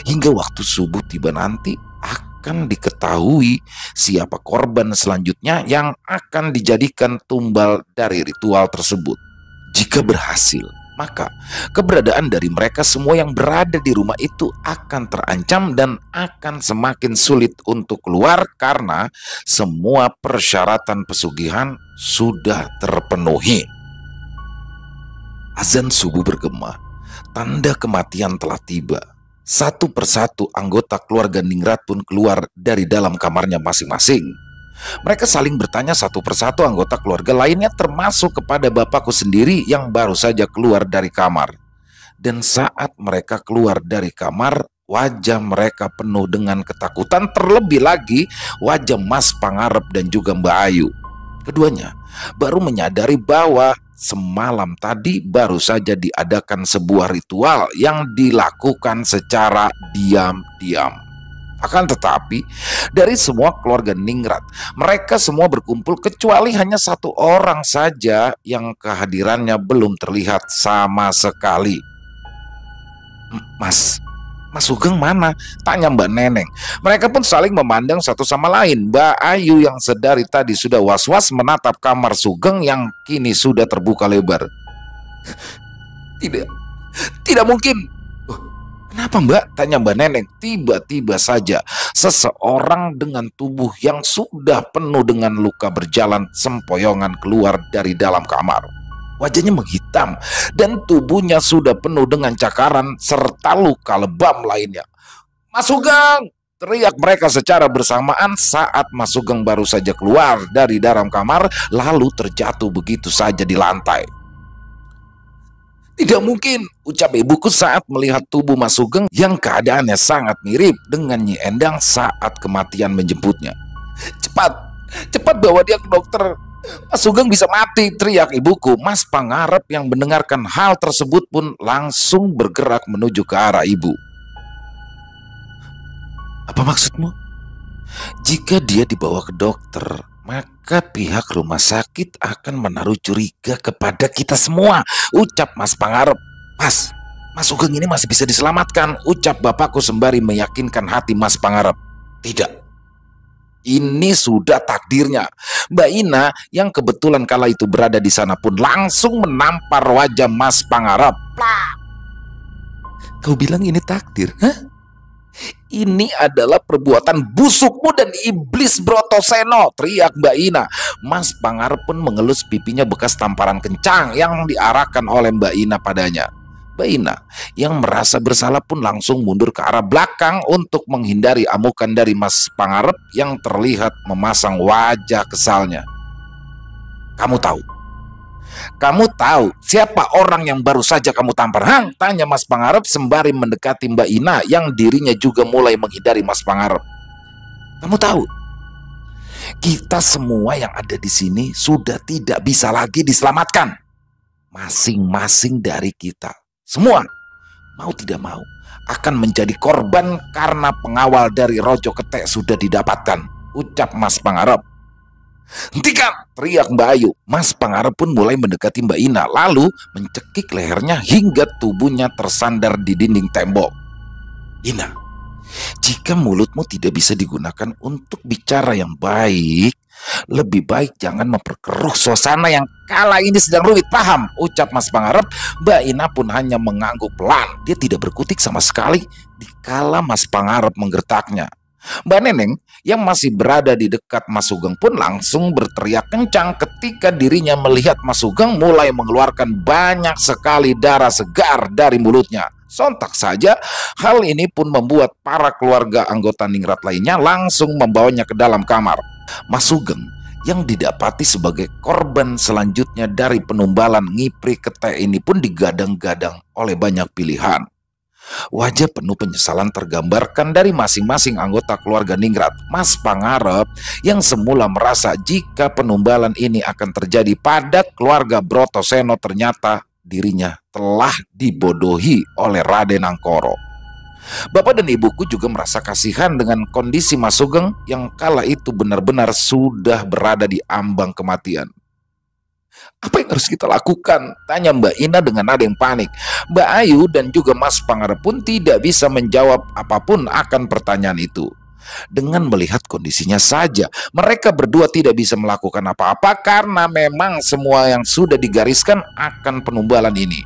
Hingga waktu subuh tiba nanti akan diketahui siapa korban selanjutnya yang akan dijadikan tumbal dari ritual tersebut. Jika berhasil, maka keberadaan dari mereka semua yang berada di rumah itu akan terancam dan akan semakin sulit untuk keluar karena semua persyaratan pesugihan sudah terpenuhi. Azan subuh bergema, tanda kematian telah tiba. Satu persatu anggota keluarga Ningrat pun keluar dari dalam kamarnya masing-masing. Mereka saling bertanya satu persatu anggota keluarga lainnya, termasuk kepada bapakku sendiri yang baru saja keluar dari kamar. Dan saat mereka keluar dari kamar, wajah mereka penuh dengan ketakutan, terlebih lagi wajah Mas Pangarep dan juga Mbak Ayu. Keduanya baru menyadari bahwa semalam tadi baru saja diadakan sebuah ritual yang dilakukan secara diam-diam. Akan tetapi, dari semua keluarga Ningrat, mereka semua berkumpul kecuali hanya satu orang saja yang kehadirannya belum terlihat sama sekali. Mas Sugeng mana? Tanya Mbak Neneng. Mereka pun saling memandang satu sama lain. Mbak Ayu yang sedari tadi sudah was-was menatap kamar Sugeng yang kini sudah terbuka lebar. Tidak mungkin. Kenapa Mbak? Tanya Mbak Neneng. Tiba-tiba saja seseorang dengan tubuh yang sudah penuh dengan luka berjalan sempoyongan keluar dari dalam kamar. Wajahnya menghitam dan tubuhnya sudah penuh dengan cakaran serta luka lebam lainnya. Mas Sugeng! Teriak mereka secara bersamaan saat Mas Sugeng baru saja keluar dari dalam kamar lalu terjatuh begitu saja di lantai. Tidak mungkin, ucap ibuku saat melihat tubuh Mas Sugeng yang keadaannya sangat mirip dengan Nyi Endang saat kematian menjemputnya. Cepat, cepat bawa dia ke dokter. Mas Sugeng bisa mati, teriak ibuku. Mas Pangarep yang mendengarkan hal tersebut pun langsung bergerak menuju ke arah ibu. Apa maksudmu? Jika dia dibawa ke dokter, maka pihak rumah sakit akan menaruh curiga kepada kita semua, ucap Mas Pangarep. Mas Sugeng ini masih bisa diselamatkan, ucap bapakku sembari meyakinkan hati Mas Pangarep. Tidak, ini sudah takdirnya. Mbak Ina yang kebetulan kala itu berada di sana pun langsung menampar wajah Mas Pangarep. Kau bilang ini takdir? Hah? Ini adalah perbuatan busukmu dan iblis Brotoseno, teriak Mbak Ina. Mas Pangarep pun mengelus pipinya bekas tamparan kencang yang diarahkan oleh Mbak Ina padanya. Mbak Ina yang merasa bersalah pun langsung mundur ke arah belakang untuk menghindari amukan dari Mas Pangarep yang terlihat memasang wajah kesalnya. Kamu tahu siapa orang yang baru saja kamu tampar? Hang? Tanya Mas Pangarep sembari mendekati Mbak Ina yang dirinya juga mulai menghindari Mas Pangarep. Kamu tahu, kita semua yang ada di sini sudah tidak bisa lagi diselamatkan. Masing-masing dari kita, semua, mau tidak mau, akan menjadi korban karena pengawal dari Rojo Ketek sudah didapatkan, ucap Mas Pangarep. Hentikan, teriak Mbak Ayu. Mas Pangarep pun mulai mendekati Mbak Ina, lalu mencekik lehernya hingga tubuhnya tersandar di dinding tembok. Ina, jika mulutmu tidak bisa digunakan untuk bicara yang baik, lebih baik jangan memperkeruh suasana yang kala ini sedang rumit, paham? Ucap Mas Pangarep. Mbak Ina pun hanya mengangguk pelan. Dia tidak berkutik sama sekali dikala Mas Pangarep menggertaknya. Mbak Neneng yang masih berada di dekat Mas Sugeng pun langsung berteriak kencang ketika dirinya melihat Mas Sugeng mulai mengeluarkan banyak sekali darah segar dari mulutnya. Sontak saja hal ini pun membuat para keluarga anggota ningrat lainnya langsung membawanya ke dalam kamar. Mas Sugeng yang didapati sebagai korban selanjutnya dari penumbalan Ngipri Ketek ini pun digadang-gadang oleh banyak pilihan. Wajah penuh penyesalan tergambarkan dari masing-masing anggota keluarga ningrat. Mas Pangarep yang semula merasa jika penumbalan ini akan terjadi pada keluarga Brotoseno, ternyata dirinya telah dibodohi oleh Raden Angkoro. Bapak dan ibuku juga merasa kasihan dengan kondisi Mas Sugeng yang kala itu benar-benar sudah berada di ambang kematian. Apa yang harus kita lakukan? Tanya Mbak Ina dengan nada yang panik. Mbak Ayu dan juga Mas Pangarep pun tidak bisa menjawab apapun akan pertanyaan itu. Dengan melihat kondisinya saja, mereka berdua tidak bisa melakukan apa-apa karena memang semua yang sudah digariskan akan penumbalan ini.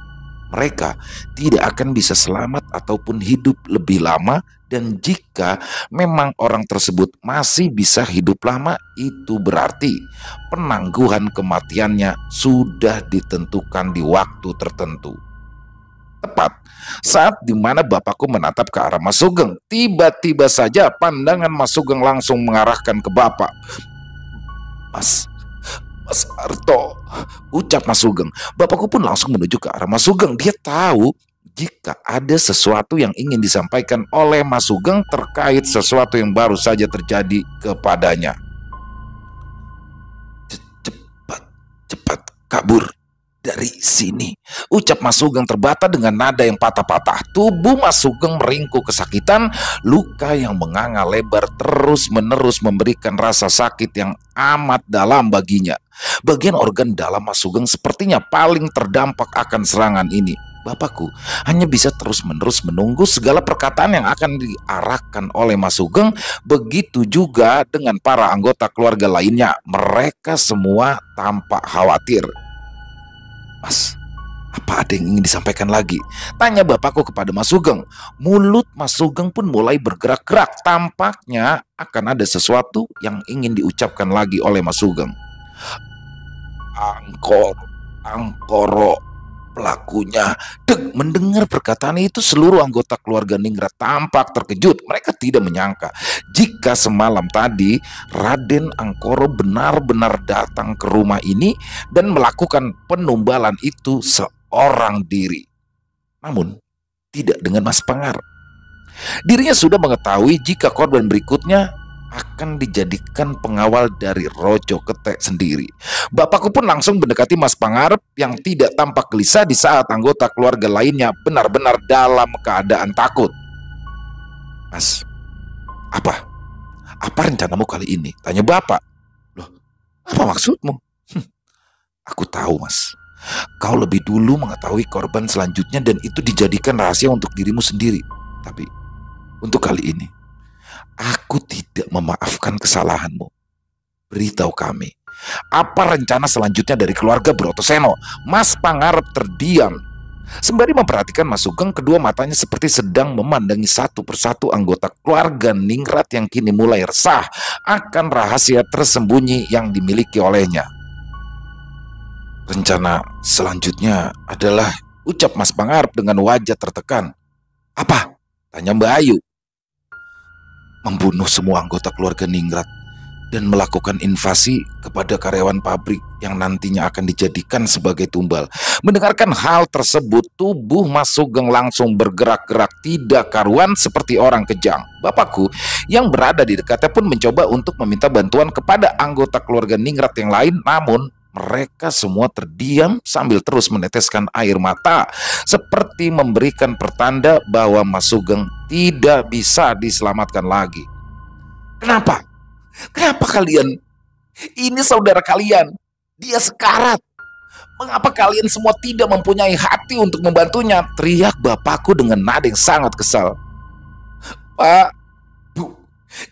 Mereka tidak akan bisa selamat ataupun hidup lebih lama, dan jika memang orang tersebut masih bisa hidup lama, itu berarti penangguhan kematiannya sudah ditentukan di waktu tertentu. Tepat saat dimana bapakku menatap ke arah Mas Sugeng, tiba-tiba saja pandangan Mas Sugeng langsung mengarahkan ke bapak. Mas Arto, ucap Mas Sugeng. Bapakku pun langsung menuju ke arah Mas Sugeng. Dia tahu jika ada sesuatu yang ingin disampaikan oleh Mas Sugeng terkait sesuatu yang baru saja terjadi kepadanya. Cepat kabur dari sini, ucap Mas Sugeng terbata dengan nada yang patah-patah. Tubuh Mas Sugeng meringkuk kesakitan. Luka yang menganga lebar terus-menerus memberikan rasa sakit yang amat dalam baginya. Bagian organ dalam Mas Sugeng sepertinya paling terdampak akan serangan ini. Bapakku hanya bisa terus-menerus menunggu segala perkataan yang akan diarahkan oleh Mas Sugeng. Begitu juga dengan para anggota keluarga lainnya. Mereka semua tampak khawatir. Mas, apa ada yang ingin disampaikan lagi? Tanya bapakku kepada Mas Sugeng. Mulut Mas Sugeng pun mulai bergerak-gerak. Tampaknya akan ada sesuatu yang ingin diucapkan lagi oleh Mas Sugeng. Angkoro pelakunya. Mendengar perkataan itu, seluruh anggota keluarga ningrat tampak terkejut. Mereka tidak menyangka jika semalam tadi Raden Angkoro benar-benar datang ke rumah ini dan melakukan penumbalan itu orang diri. Namun tidak dengan Mas Pangarep. Dirinya sudah mengetahui jika korban berikutnya akan dijadikan pengawal dari Rojo Ketek sendiri. Bapakku pun langsung mendekati Mas Pangarep yang tidak tampak gelisah di saat anggota keluarga lainnya benar-benar dalam keadaan takut. "Mas, apa? Apa rencanamu kali ini?" tanya bapak. "Loh, apa maksudmu?" "Aku tahu, Mas. Kau lebih dulu mengetahui korban selanjutnya dan itu dijadikan rahasia untuk dirimu sendiri. Tapi untuk kali ini, aku tidak memaafkan kesalahanmu. Beritahu kami, apa rencana selanjutnya dari keluarga Brotoseno?" Mas Pangarep terdiam. Sembari memperhatikan Mas Sugeng, kedua matanya seperti sedang memandangi satu persatu anggota keluarga Ningrat yang kini mulai resah akan rahasia tersembunyi yang dimiliki olehnya. "Rencana selanjutnya adalah," ucap Mas Pangarep dengan wajah tertekan. "Apa?" tanya Mbak Ayu. "Membunuh semua anggota keluarga Ningrat dan melakukan invasi kepada karyawan pabrik yang nantinya akan dijadikan sebagai tumbal." Mendengarkan hal tersebut, tubuh Mas Sugeng langsung bergerak-gerak tidak karuan seperti orang kejang. Bapakku yang berada di dekatnya pun mencoba untuk meminta bantuan kepada anggota keluarga Ningrat yang lain, namun mereka semua terdiam sambil terus meneteskan air mata seperti memberikan pertanda bahwa Mas Sugeng tidak bisa diselamatkan lagi. "Kenapa? Kenapa kalian? Ini saudara kalian. Dia sekarat. Mengapa kalian semua tidak mempunyai hati untuk membantunya?" teriak bapakku dengan nada yang sangat kesal. "Pak, Bu,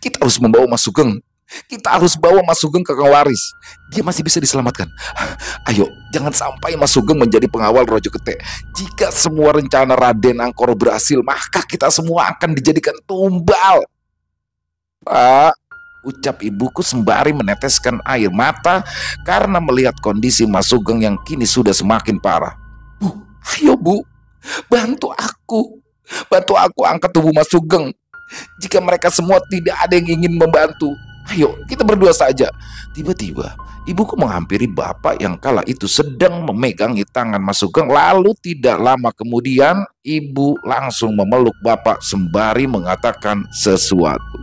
kita harus membawa Mas Sugeng. Kita harus bawa Mas Sugeng ke Kang Waris. Dia masih bisa diselamatkan. Ayo, jangan sampai Mas Sugeng menjadi pengawal Rojo Ketek. Jika semua rencana Raden Angkoro berhasil, maka kita semua akan dijadikan tumbal." "Pak," ucap ibuku sembari meneteskan air mata karena melihat kondisi Mas Sugeng yang kini sudah semakin parah. "Bu, ayo Bu, bantu aku. Bantu aku angkat tubuh Mas Sugeng. Jika mereka semua tidak ada yang ingin membantu, ayo kita berdua saja." Tiba-tiba ibuku menghampiri bapak yang kala itu sedang memegangi tangan Mas Sugeng. Lalu tidak lama kemudian ibu langsung memeluk bapak sembari mengatakan sesuatu.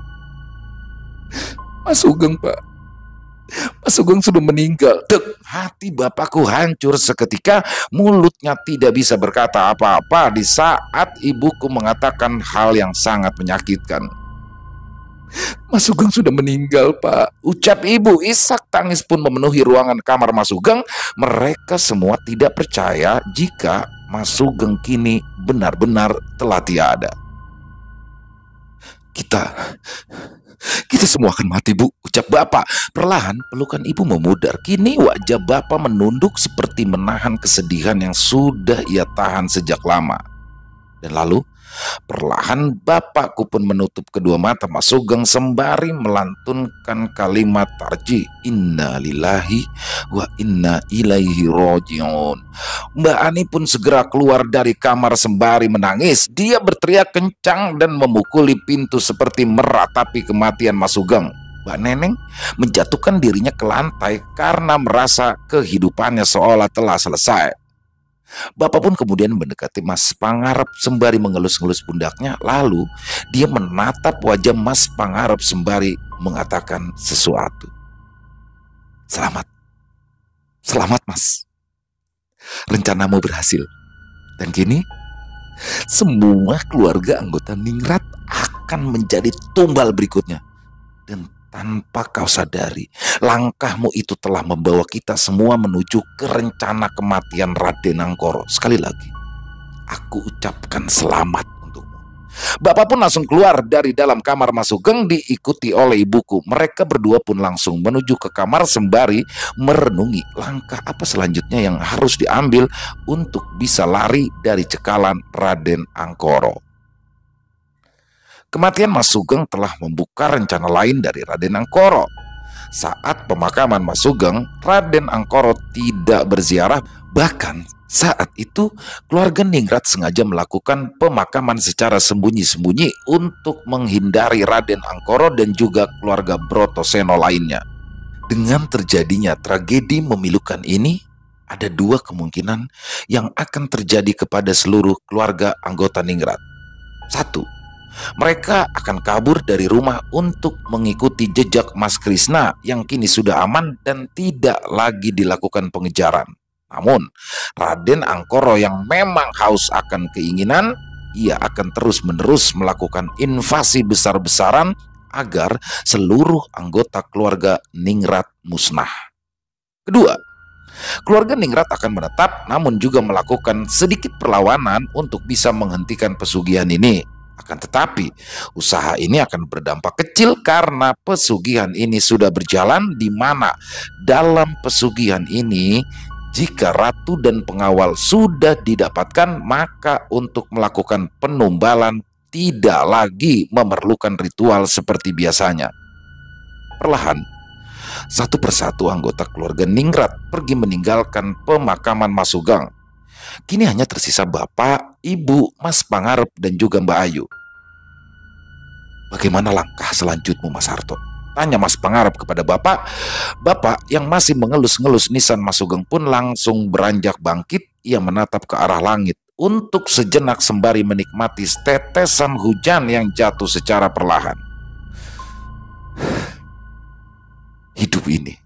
"Mas Sugeng, Pak. Mas Sugeng sudah meninggal." Dek, hati bapakku hancur seketika. Mulutnya tidak bisa berkata apa-apa di saat ibuku mengatakan hal yang sangat menyakitkan. "Mas Sugeng sudah meninggal, Pak," ucap ibu. Isak tangis pun memenuhi ruangan kamar Mas Sugeng. Mereka semua tidak percaya jika Mas Sugeng kini benar-benar telah tiada. Kita semua akan mati, Bu," ucap bapak. Perlahan pelukan ibu memudar. Kini wajah bapak menunduk seperti menahan kesedihan yang sudah ia tahan sejak lama. Dan lalu perlahan bapakku pun menutup kedua mata Mas Sugeng sembari melantunkan kalimat tarji, "Inna lillahi wa inna ilaihi rojiun." Mbak Ani pun segera keluar dari kamar sembari menangis. Dia berteriak kencang dan memukuli pintu seperti meratapi kematian Mas Sugeng. Mbak Neneng menjatuhkan dirinya ke lantai karena merasa kehidupannya seolah telah selesai. Bapak pun kemudian mendekati Mas Pangarep sembari mengelus-ngelus pundaknya. Lalu dia menatap wajah Mas Pangarep sembari mengatakan sesuatu. Selamat Mas. Rencanamu berhasil. Dan kini semua keluarga anggota Ningrat akan menjadi tumbal berikutnya. Dan tanpa kau sadari, langkahmu itu telah membawa kita semua menuju ke rencana kematian Raden Angkoro. Sekali lagi, aku ucapkan selamat untukmu. Bapak pun langsung keluar dari dalam kamar Mas Sugeng diikuti oleh ibuku. Mereka berdua pun langsung menuju ke kamar sembari merenungi langkah apa selanjutnya yang harus diambil untuk bisa lari dari cekalan Raden Angkoro. Kematian Mas Sugeng telah membuka rencana lain dari Raden Angkoro. Saat pemakaman Mas Sugeng, Raden Angkoro tidak berziarah. Bahkan saat itu keluarga Ningrat sengaja melakukan pemakaman secara sembunyi-sembunyi untuk menghindari Raden Angkoro dan juga keluarga Brotoseno lainnya. Dengan terjadinya tragedi memilukan ini, ada dua kemungkinan yang akan terjadi kepada seluruh keluarga anggota Ningrat. Satu, mereka akan kabur dari rumah untuk mengikuti jejak Mas Krishna yang kini sudah aman dan tidak lagi dilakukan pengejaran. Namun, Raden Angkoro yang memang haus akan keinginan, ia akan terus-menerus melakukan invasi besar-besaran agar seluruh anggota keluarga Ningrat musnah. Kedua, keluarga Ningrat akan menetap namun juga melakukan sedikit perlawanan untuk bisa menghentikan pesugihan ini. Akan tetapi, usaha ini akan berdampak kecil karena pesugihan ini sudah berjalan, di mana dalam pesugihan ini jika ratu dan pengawal sudah didapatkan, maka untuk melakukan penumbalan tidak lagi memerlukan ritual seperti biasanya. Perlahan, satu persatu anggota keluarga Ningrat pergi meninggalkan pemakaman Mas Sugeng. Kini hanya tersisa bapak, ibu, Mas Pangarep, dan juga Mbak Ayu. Bagaimana langkah selanjutmu, Mas Harto? Tanya Mas Pangarep kepada bapak. Bapak yang masih mengelus-ngelus nisan Mas Sugeng pun langsung beranjak bangkit. Ia menatap ke arah langit untuk sejenak sembari menikmati tetesan hujan yang jatuh secara perlahan. Hidup ini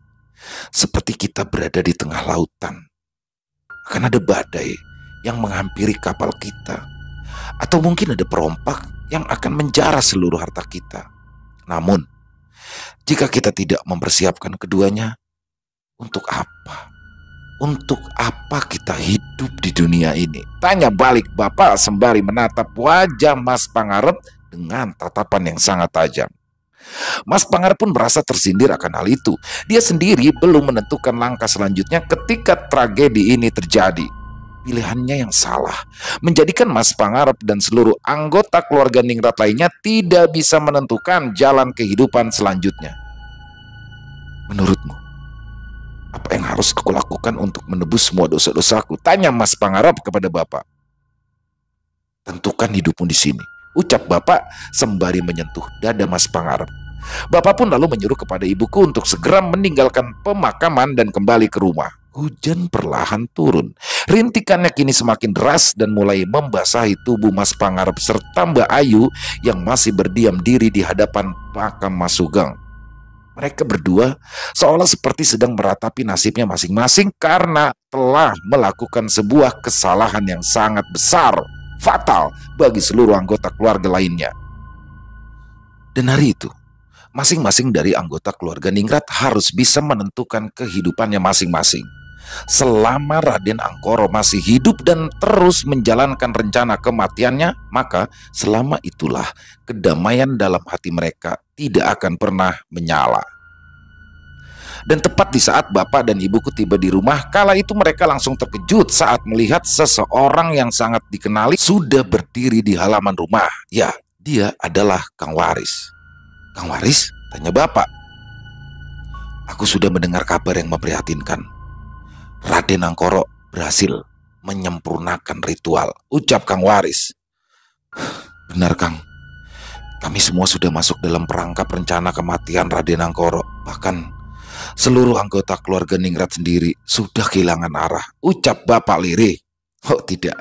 seperti kita berada di tengah lautan. Akan ada badai yang menghampiri kapal kita, atau mungkin ada perompak yang akan menjarah seluruh harta kita. Namun, jika kita tidak mempersiapkan keduanya, untuk apa? Untuk apa kita hidup di dunia ini? Tanya balik bapak sembari menatap wajah Mas Pangarep dengan tatapan yang sangat tajam. Mas Pangarep pun merasa tersindir akan hal itu. Dia sendiri belum menentukan langkah selanjutnya ketika tragedi ini terjadi. Pilihannya yang salah menjadikan Mas Pangarep dan seluruh anggota keluarga Ningrat lainnya tidak bisa menentukan jalan kehidupan selanjutnya. Menurutmu, apa yang harus aku lakukan untuk menebus semua dosa-dosaku? Tanya Mas Pangarep kepada bapak. Tentukan hidupmu di sini, ucap bapak sembari menyentuh dada Mas Pangarep. Bapak pun lalu menyuruh kepada ibuku untuk segera meninggalkan pemakaman dan kembali ke rumah. Hujan perlahan turun. Rintikannya kini semakin deras dan mulai membasahi tubuh Mas Pangarep serta Mbak Ayu yang masih berdiam diri di hadapan makam Mas Sugeng. Mereka berdua seolah seperti sedang meratapi nasibnya masing-masing karena telah melakukan sebuah kesalahan yang sangat besar, fatal bagi seluruh anggota keluarga lainnya. Dan hari itu, masing-masing dari anggota keluarga Ningrat harus bisa menentukan kehidupannya masing-masing. Selama Raden Angkoro masih hidup dan terus menjalankan rencana kematiannya, maka selama itulah kedamaian dalam hati mereka tidak akan pernah menyala. Dan tepat di saat bapak dan ibuku tiba di rumah, kala itu mereka langsung terkejut saat melihat seseorang yang sangat dikenali sudah berdiri di halaman rumah. Ya, dia adalah Kang Waris. Kang Waris? Tanya bapak. Aku sudah mendengar kabar yang memprihatinkan. Raden Angkoro berhasil menyempurnakan ritual, ucap Kang Waris. Benar, Kang. Kami semua sudah masuk dalam perangkap rencana kematian Raden Angkoro. Bahkan seluruh anggota keluarga Ningrat sendiri sudah kehilangan arah, ucap bapak lirih. Oh tidak,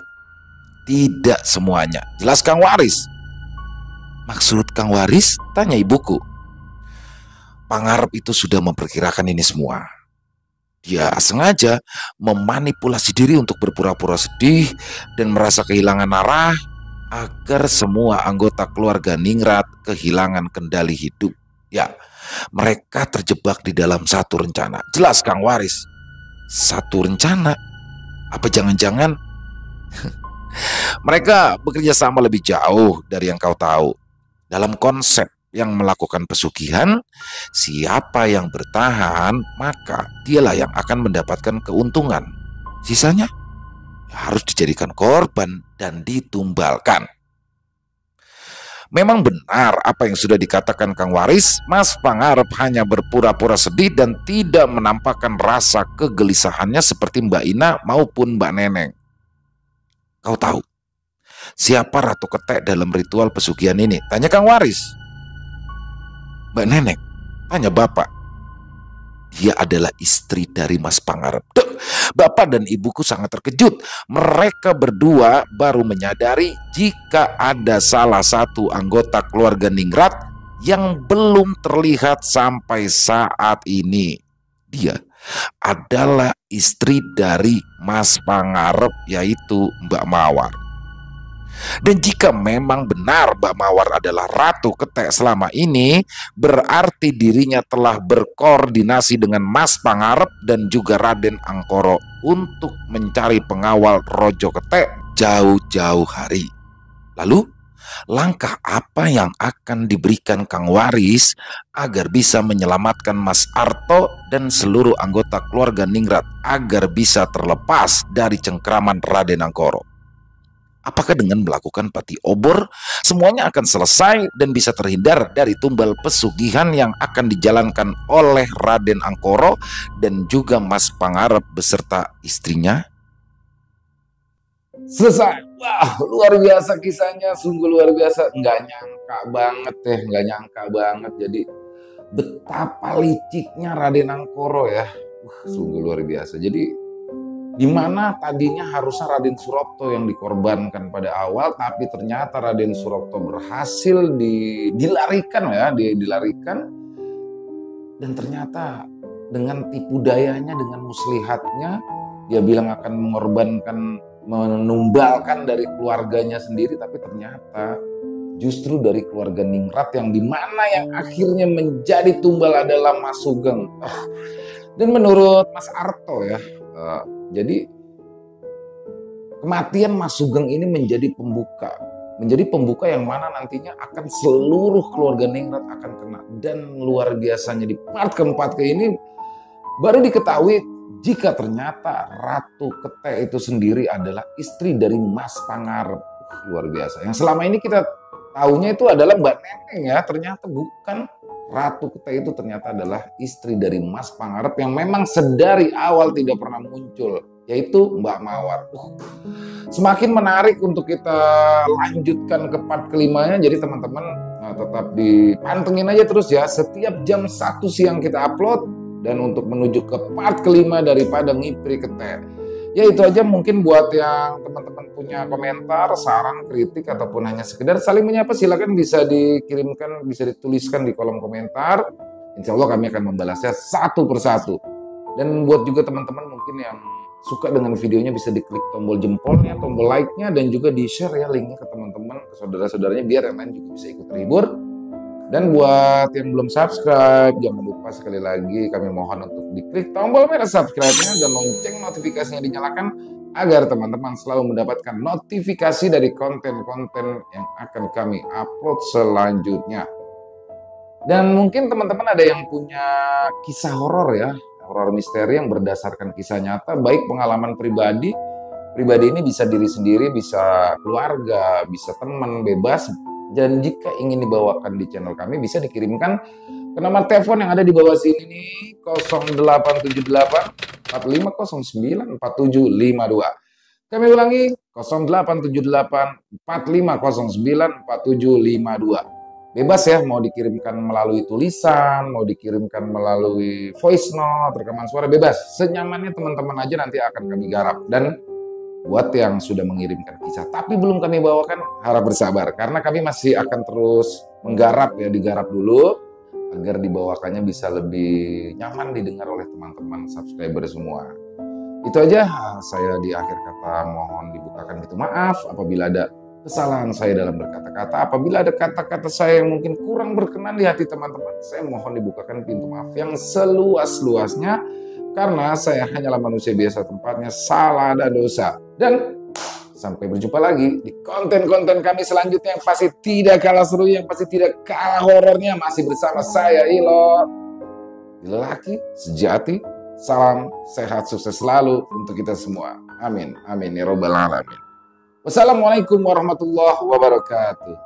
tidak semuanya. Jelas Kang Waris. Maksud Kang Waris? Tanya ibuku. Pangarep itu sudah memperkirakan ini semua. Dia sengaja memanipulasi diri untuk berpura-pura sedih dan merasa kehilangan arah agar semua anggota keluarga Ningrat kehilangan kendali hidup. Ya, mereka terjebak di dalam satu rencana. Jelas Kang Waris. Satu rencana? Apa jangan-jangan mereka bekerja sama lebih jauh dari yang kau tahu? Dalam konsep yang melakukan pesugihan, siapa yang bertahan, maka dialah yang akan mendapatkan keuntungan. Sisanya ya harus dijadikan korban dan ditumbalkan. Memang benar apa yang sudah dikatakan Kang Waris. Mas Pangarep hanya berpura-pura sedih dan tidak menampakkan rasa kegelisahannya seperti Mbak Ina maupun Mbak Neneng. Kau tahu siapa Ratu Ketek dalam ritual pesugihan ini? Tanya Kang Waris. Mbak Neneng, tanya bapak. Dia adalah istri dari Mas Pangarep. Duh, Bapak dan ibuku sangat terkejut. Mereka berdua baru menyadari jika ada salah satu anggota keluarga Ningrat yang belum terlihat sampai saat ini. Dia adalah istri dari Mas Pangarep, yaitu Mbak Mawar. Dan jika memang benar Mbak Mawar adalah Ratu Ketek selama ini, berarti dirinya telah berkoordinasi dengan Mas Pangarep dan juga Raden Angkoro untuk mencari pengawal Rojo Ketek jauh-jauh hari. Lalu, langkah apa yang akan diberikan Kang Waris agar bisa menyelamatkan Mas Arto dan seluruh anggota keluarga Ningrat agar bisa terlepas dari cengkraman Raden Angkoro? Apakah dengan melakukan pati obor semuanya akan selesai dan bisa terhindar dari tumbal pesugihan yang akan dijalankan oleh Raden Angkoro dan juga Mas Pangarep beserta istrinya? Selesai. Wah, luar biasa kisahnya, sungguh luar biasa. Nggak nyangka banget nggak nyangka banget. Jadi betapa liciknya Raden Angkoro ya. Wah, sungguh luar biasa. Jadi di mana tadinya harusnya Raden Surapto yang dikorbankan pada awal, tapi ternyata Raden Surapto berhasil dilarikan, dan ternyata dengan tipu dayanya, dengan muslihatnya, dia bilang akan menumbalkan dari keluarganya sendiri, tapi ternyata justru dari keluarga Ningrat yang dimana yang akhirnya menjadi tumbal adalah Mas Sugeng. Dan menurut Mas Arto ya, jadi kematian Mas Sugeng ini menjadi pembuka yang mana nantinya akan seluruh keluarga Ningrat akan kena. Dan luar biasanya di part keempat ini baru diketahui jika ternyata Ratu Ketek itu sendiri adalah istri dari Mas Pangarep. Luar biasa. Yang selama ini kita tahunya itu adalah Mbak Neneng ya, ternyata bukan. Ratu Ketek itu ternyata adalah istri dari Mas Pangarep yang memang sedari awal tidak pernah muncul, yaitu Mbak Mawar. Semakin menarik untuk kita lanjutkan ke part kelimanya, jadi teman-teman tetap dipantengin aja terus ya. Setiap jam 1 siang kita upload, dan untuk menuju ke part kelima daripada Ngipri Ketek. Ya itu aja, mungkin buat yang teman-teman punya komentar, saran, kritik, ataupun hanya sekedar saling menyapa, silakan bisa dikirimkan, bisa dituliskan di kolom komentar. Insya Allah kami akan membalasnya satu persatu. Dan buat juga teman-teman mungkin yang suka dengan videonya bisa diklik tombol jempolnya, tombol like-nya, dan juga di-share ya linknya ke teman-teman, ke saudara-saudaranya, biar yang lain juga bisa ikut terhibur. Dan buat yang belum subscribe, jangan lupa sekali lagi kami mohon untuk diklik tombol merah subscribe-nya dan lonceng notifikasinya dinyalakan agar teman-teman selalu mendapatkan notifikasi dari konten-konten yang akan kami upload selanjutnya. Dan mungkin teman-teman ada yang punya kisah horor ya, horor misteri yang berdasarkan kisah nyata, baik pengalaman pribadi ini bisa diri sendiri, bisa keluarga, bisa teman, bebas. Dan jika ingin dibawakan di channel kami, bisa dikirimkan ke nomor telepon yang ada di bawah sini nih, 0878 4509 4752. Kami ulangi, 0878 4509 4752. Bebas ya, mau dikirimkan melalui tulisan, mau dikirimkan melalui voice note, rekaman suara, bebas. Senyamannya teman-teman aja, nanti akan kami garap. Dan buat yang sudah mengirimkan kisah tapi belum kami bawakan, harap bersabar karena kami masih akan terus menggarap ya, digarap dulu agar dibawakannya bisa lebih nyaman didengar oleh teman-teman subscriber semua. Itu aja, saya di akhir kata mohon dibukakan pintu maaf apabila ada kesalahan saya dalam berkata-kata, apabila ada kata-kata saya yang mungkin kurang berkenan di hati teman-teman, saya mohon dibukakan pintu maaf yang seluas-luasnya. Karena saya hanyalah manusia biasa, tempatnya salah dan dosa. Dan sampai berjumpa lagi di konten-konten kami selanjutnya yang pasti tidak kalah seru, yang pasti tidak kalah horornya. Masih bersama saya, Ilot. Lelaki sejati. Salam sehat, sukses selalu untuk kita semua. Amin. Amin. Ya Rabbal Alamin. Wassalamualaikum warahmatullahi wabarakatuh.